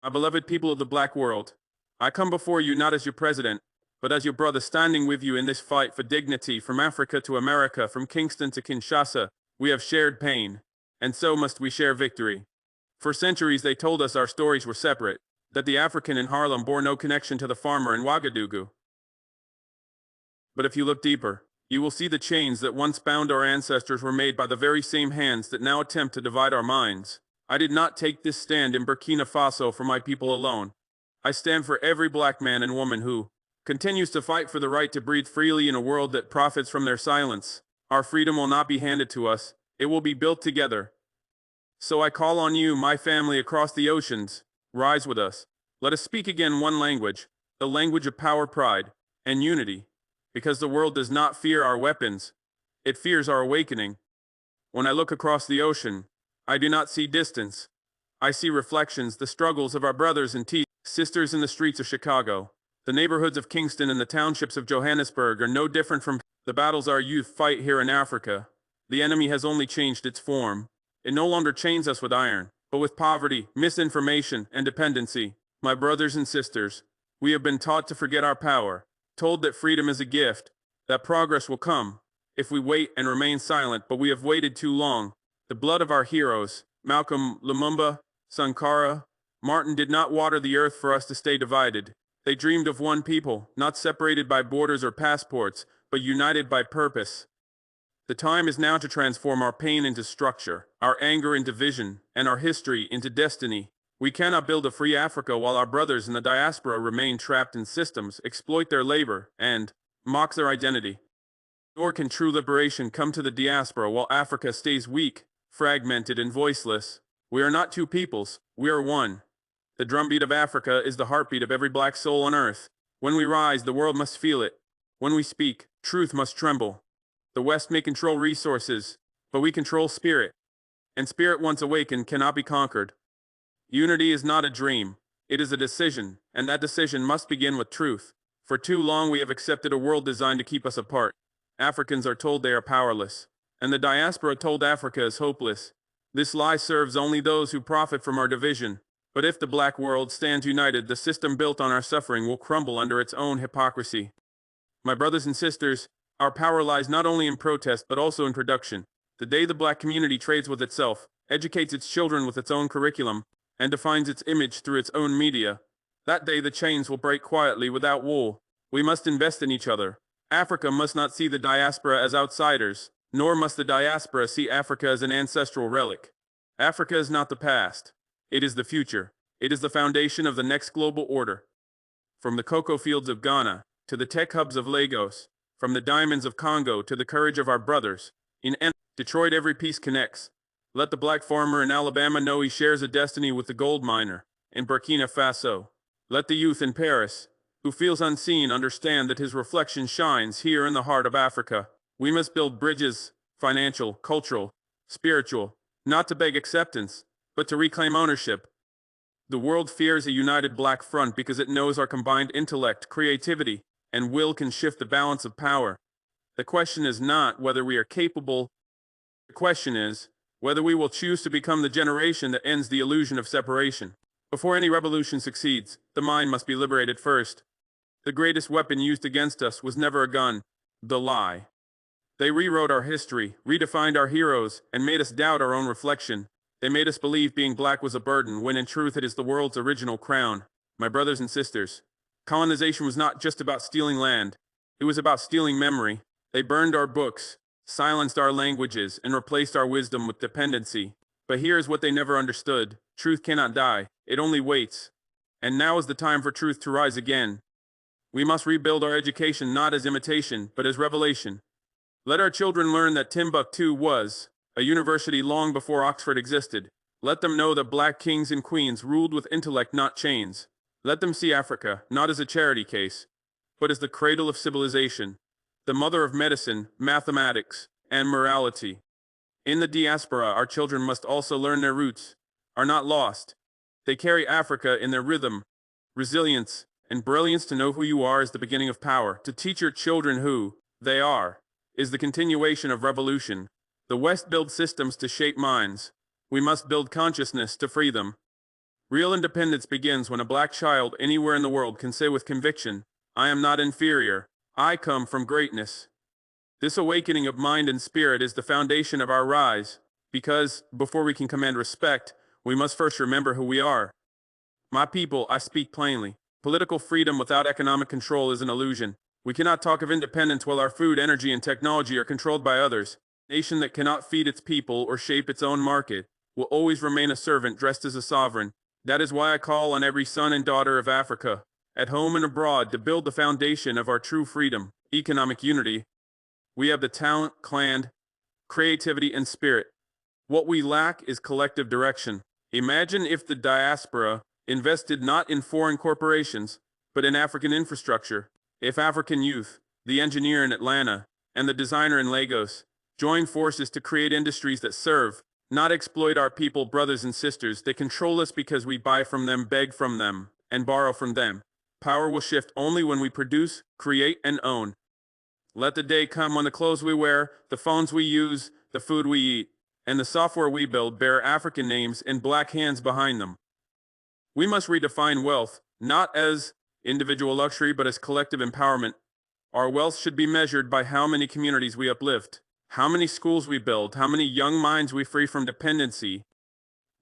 My beloved people of the black world, I come before you not as your president, but as your brother standing with you in this fight for dignity. From Africa to America, from Kingston to Kinshasa, we have shared pain, and so must we share victory. For centuries they told us our stories were separate, that the African in Harlem bore no connection to the farmer in Ouagadougou. But if you look deeper, you will see the chains that once bound our ancestors were made by the very same hands that now attempt to divide our minds. I did not take this stand in Burkina Faso for my people alone. I stand for every black man and woman who continues to fight for the right to breathe freely in a world that profits from their silence. Our freedom will not be handed to us, it will be built together. So I call on you, my family across the oceans, rise with us. Let us speak again one language, the language of power, pride, and unity. Because the world does not fear our weapons, it fears our awakening. When I look across the ocean, I do not see distance. I see reflections, the struggles of our brothers and sisters in the streets of Chicago. The neighborhoods of Kingston and the townships of Johannesburg are no different from the battles our youth fight here in Africa. The enemy has only changed its form. It no longer chains us with iron, but with poverty, misinformation, and dependency. My brothers and sisters, we have been taught to forget our power, told that freedom is a gift, that progress will come if we wait and remain silent, but we have waited too long. The blood of our heroes, Malcolm, Lumumba, Sankara, Martin, did not water the earth for us to stay divided. They dreamed of one people, not separated by borders or passports, but united by purpose. The time is now to transform our pain into structure, our anger into vision, and our history into destiny. We cannot build a free Africa while our brothers in the diaspora remain trapped in systems, exploit their labor, and mock their identity. Nor can true liberation come to the diaspora while Africa stays weak, fragmented, and voiceless. We are not two peoples, we are one. The drumbeat of Africa is the heartbeat of every black soul on earth. When we rise, the world must feel it. When we speak, truth must tremble. The West may control resources, but we control spirit. And spirit once awakened cannot be conquered. Unity is not a dream, it is a decision, and that decision must begin with truth. For too long we have accepted a world designed to keep us apart. Africans are told they are powerless, and the diaspora told Africa is hopeless. This lie serves only those who profit from our division. But if the black world stands united, the system built on our suffering will crumble under its own hypocrisy. My brothers and sisters, our power lies not only in protest but also in production. The day the black community trades with itself, educates its children with its own curriculum, and defines its image through its own media, that day the chains will break quietly without wool. We must invest in each other. Africa must not see the diaspora as outsiders, nor must the diaspora see Africa as an ancestral relic. Africa is not the past. It is the future. It is the foundation of the next global order. From the cocoa fields of Ghana to the tech hubs of Lagos, from the diamonds of Congo to the courage of our brothers in Detroit, every piece connects. Let the black farmer in Alabama know he shares a destiny with the gold miner in Burkina Faso. Let the youth in Paris, who feels unseen, understand that his reflection shines here in the heart of Africa. We must build bridges, financial, cultural, spiritual, not to beg acceptance, but to reclaim ownership. The world fears a united black front because it knows our combined intellect, creativity, and will can shift the balance of power. The question is not whether we are capable. The question is whether we will choose to become the generation that ends the illusion of separation. Before any revolution succeeds, the mind must be liberated first. The greatest weapon used against us was never a gun, the lie. They rewrote our history, redefined our heroes, and made us doubt our own reflection. They made us believe being black was a burden, when in truth it is the world's original crown. My brothers and sisters, colonization was not just about stealing land. It was about stealing memory. They burned our books, silenced our languages, and replaced our wisdom with dependency. But here is what they never understood. Truth cannot die. It only waits. And now is the time for truth to rise again. We must rebuild our education not as imitation, but as revelation. Let our children learn that Timbuktu was a university long before Oxford existed. Let them know that black kings and queens ruled with intellect, not chains. Let them see Africa not as a charity case, but as the cradle of civilization, the mother of medicine, mathematics, and morality. In the diaspora, our children must also learn their roots are not lost. They carry Africa in their rhythm, resilience, and brilliance. To know who you are is the beginning of power. To teach your children who they are is the continuation of revolution. The West builds systems to shape minds. We must build consciousness to free them. Real independence begins when a black child anywhere in the world can say with conviction, I am not inferior, I come from greatness. This awakening of mind and spirit is the foundation of our rise, because, before we can command respect, we must first remember who we are. My people, I speak plainly. Political freedom without economic control is an illusion. We cannot talk of independence while our food, energy, and technology are controlled by others. A nation that cannot feed its people or shape its own market will always remain a servant dressed as a sovereign. That is why I call on every son and daughter of Africa, at home and abroad, to build the foundation of our true freedom, economic unity. We have the talent, clan, creativity, and spirit. What we lack is collective direction. Imagine if the diaspora invested not in foreign corporations, but in African infrastructure. If African youth, the engineer in Atlanta and the designer in Lagos, join forces to create industries that serve, not exploit our people, brothers and sisters. They control us because we buy from them, beg from them, and borrow from them. Power will shift only when we produce, create, and own. Let the day come when the clothes we wear, the phones we use, the food we eat, and the software we build bear African names and black hands behind them. We must redefine wealth, not as individual luxury, but as collective empowerment. Our wealth should be measured by how many communities we uplift, how many schools we build, how many young minds we free from dependency.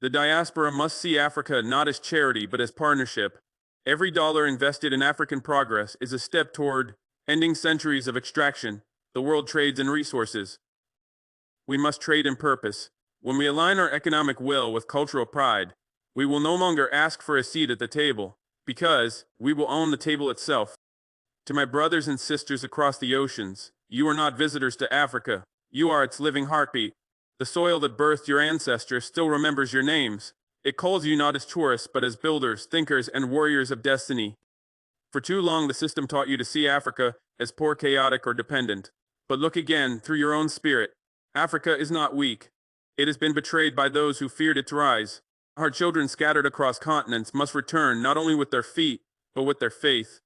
The diaspora must see Africa not as charity, but as partnership. Every dollar invested in African progress is a step toward ending centuries of extraction. The world trades in resources. We must trade in purpose. When we align our economic will with cultural pride, we will no longer ask for a seat at the table, because we will own the table itself. To my brothers and sisters across the oceans, you are not visitors to Africa. You are its living heartbeat. The soil that birthed your ancestors still remembers your names. It calls you not as tourists, but as builders, thinkers, and warriors of destiny. For too long, the system taught you to see Africa as poor, chaotic, or dependent. But look again through your own spirit. Africa is not weak. It has been betrayed by those who feared its rise. Our children scattered across continents must return not only with their feet, but with their faith.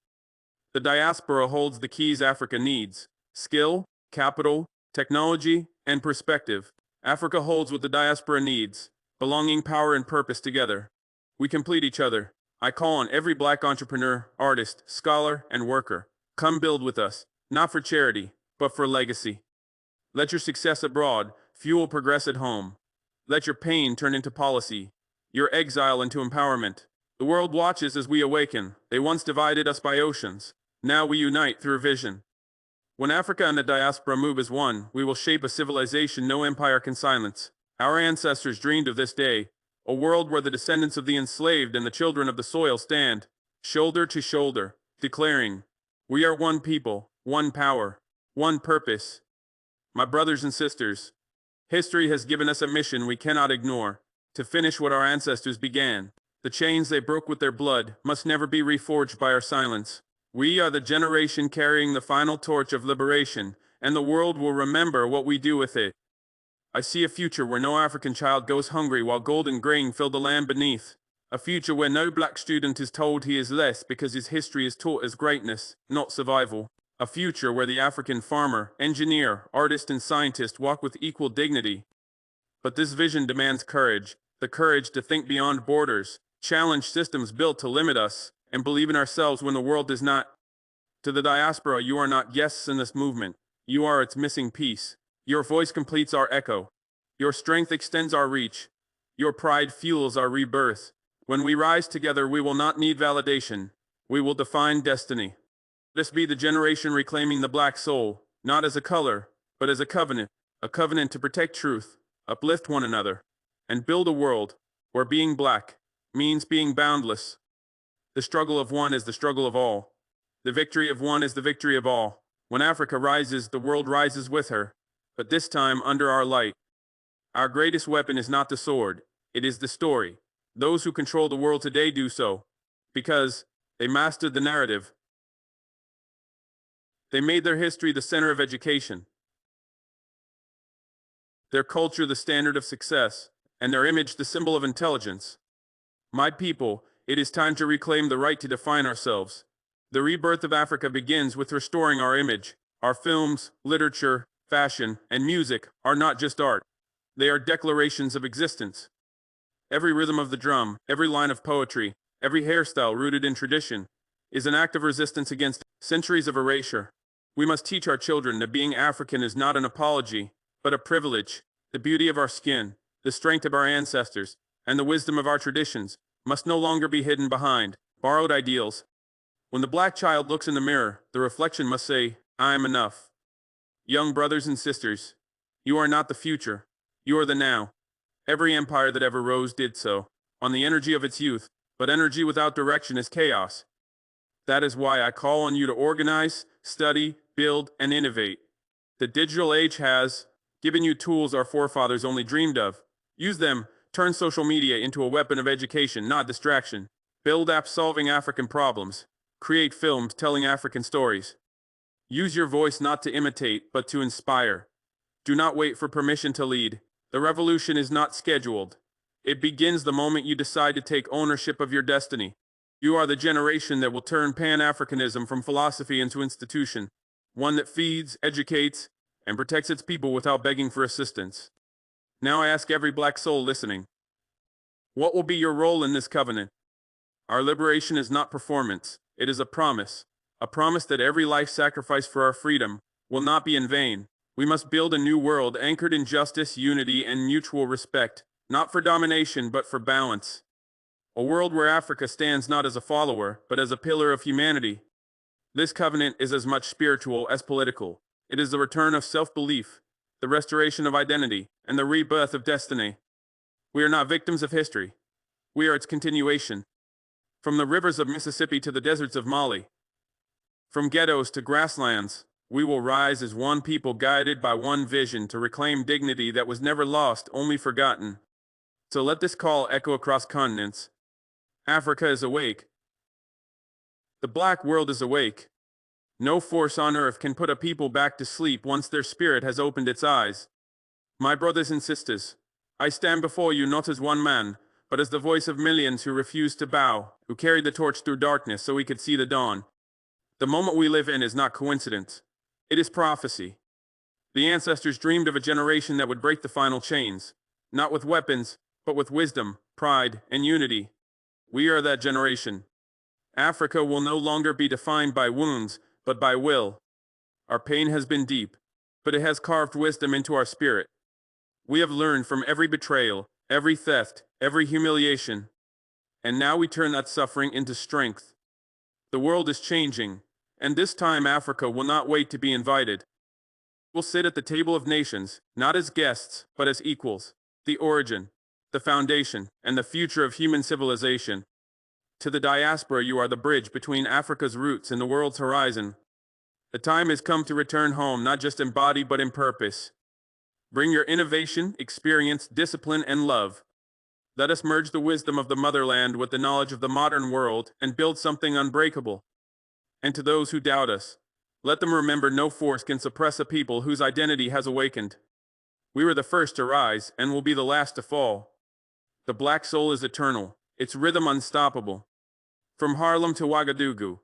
The diaspora holds the keys Africa needs: skill, capital, technology, and perspective. Africa holds what the diaspora needs: belonging, power, and purpose together. We complete each other. I call on every black entrepreneur, artist, scholar, and worker. Come build with us, not for charity, but for legacy. Let your success abroad fuel progress at home. Let your pain turn into policy, your exile into empowerment. The world watches as we awaken. They once divided us by oceans. Now we unite through vision. When Africa and the diaspora move as one, we will shape a civilization no empire can silence. Our ancestors dreamed of this day, a world where the descendants of the enslaved and the children of the soil stand, shoulder to shoulder, declaring, we are one people, one power, one purpose. My brothers and sisters, history has given us a mission we cannot ignore: to finish what our ancestors began. The chains they broke with their blood must never be reforged by our silence. We are the generation carrying the final torch of liberation, and the world will remember what we do with it. I see a future where no African child goes hungry while gold and grain fill the land beneath. A future where no black student is told he is less because his history is taught as greatness, not survival. A future where the African farmer, engineer, artist, and scientist walk with equal dignity. But this vision demands courage, the courage to think beyond borders, challenge systems built to limit us, and believe in ourselves when the world does not. To the diaspora, you are not guests in this movement. You are its missing piece. Your voice completes our echo. Your strength extends our reach. Your pride fuels our rebirth. When we rise together, we will not need validation. We will define destiny. Let us be the generation reclaiming the black soul, not as a color, but as a covenant to protect truth, uplift one another, and build a world where being black means being boundless. The struggle of one is the struggle of all. The victory of one is the victory of all. When Africa rises, the world rises with her, but this time under our light. Our greatest weapon is not the sword, it is the story. Those who control the world today do so because they mastered the narrative. They made their history the center of education, their culture the standard of success, and their image the symbol of intelligence. My people, it is time to reclaim the right to define ourselves. The rebirth of Africa begins with restoring our image. Our films, literature, fashion, and music are not just art. They are declarations of existence. Every rhythm of the drum, every line of poetry, every hairstyle rooted in tradition, is an act of resistance against centuries of erasure. We must teach our children that being African is not an apology, but a privilege. The beauty of our skin, the strength of our ancestors, and the wisdom of our traditions must no longer be hidden behind borrowed ideals. When the black child looks in the mirror, the reflection must say, I am enough. Young brothers and sisters, you are not the future, you are the now. Every empire that ever rose did so, on the energy of its youth, but energy without direction is chaos. That is why I call on you to organize, study, build, and innovate. The digital age has given you tools our forefathers only dreamed of. Use them, turn social media into a weapon of education, not distraction. Build apps solving African problems. Create films telling African stories. Use your voice not to imitate, but to inspire. Do not wait for permission to lead. The revolution is not scheduled. It begins the moment you decide to take ownership of your destiny. You are the generation that will turn Pan-Africanism from philosophy into institution, one that feeds, educates, and protects its people without begging for assistance. Now I ask every black soul listening, what will be your role in this covenant? Our liberation is not performance, it is a promise that every life sacrificed for our freedom will not be in vain. We must build a new world anchored in justice, unity, and mutual respect, not for domination, but for balance. A world where Africa stands not as a follower, but as a pillar of humanity. This covenant is as much spiritual as political. It is the return of self-belief, the restoration of identity, and the rebirth of destiny. We are not victims of history. We are its continuation. From the rivers of Mississippi to the deserts of Mali, from ghettos to grasslands, we will rise as one people guided by one vision to reclaim dignity that was never lost, only forgotten. So let this call echo across continents. Africa is awake. The black world is awake. No force on earth can put a people back to sleep once their spirit has opened its eyes. My brothers and sisters, I stand before you not as one man, but as the voice of millions who refused to bow, who carried the torch through darkness so we could see the dawn. The moment we live in is not coincidence. It is prophecy. The ancestors dreamed of a generation that would break the final chains, not with weapons, but with wisdom, pride, and unity. We are that generation. Africa will no longer be defined by wounds, but by will. Our pain has been deep, but it has carved wisdom into our spirit. We have learned from every betrayal, every theft, every humiliation, and now we turn that suffering into strength. The world is changing, and this time Africa will not wait to be invited. We'll sit at the table of nations, not as guests, but as equals. The origin, the foundation, and the future of human civilization. To the diaspora, you are the bridge between Africa's roots and the world's horizon. The time has come to return home, not just in body, but in purpose. Bring your innovation, experience, discipline, and love. Let us merge the wisdom of the motherland with the knowledge of the modern world and build something unbreakable. And to those who doubt us, let them remember no force can suppress a people whose identity has awakened. We were the first to rise and will be the last to fall. The black soul is eternal, its rhythm unstoppable. From Harlem to Ouagadougou,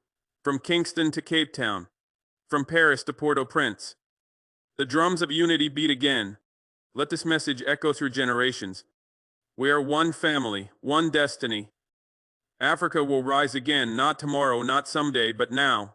from Kingston to Cape Town, from Paris to Port-au-Prince, the drums of unity beat again. Let this message echo through generations. We are one family, one destiny. Africa will rise again, not tomorrow, not someday, but now.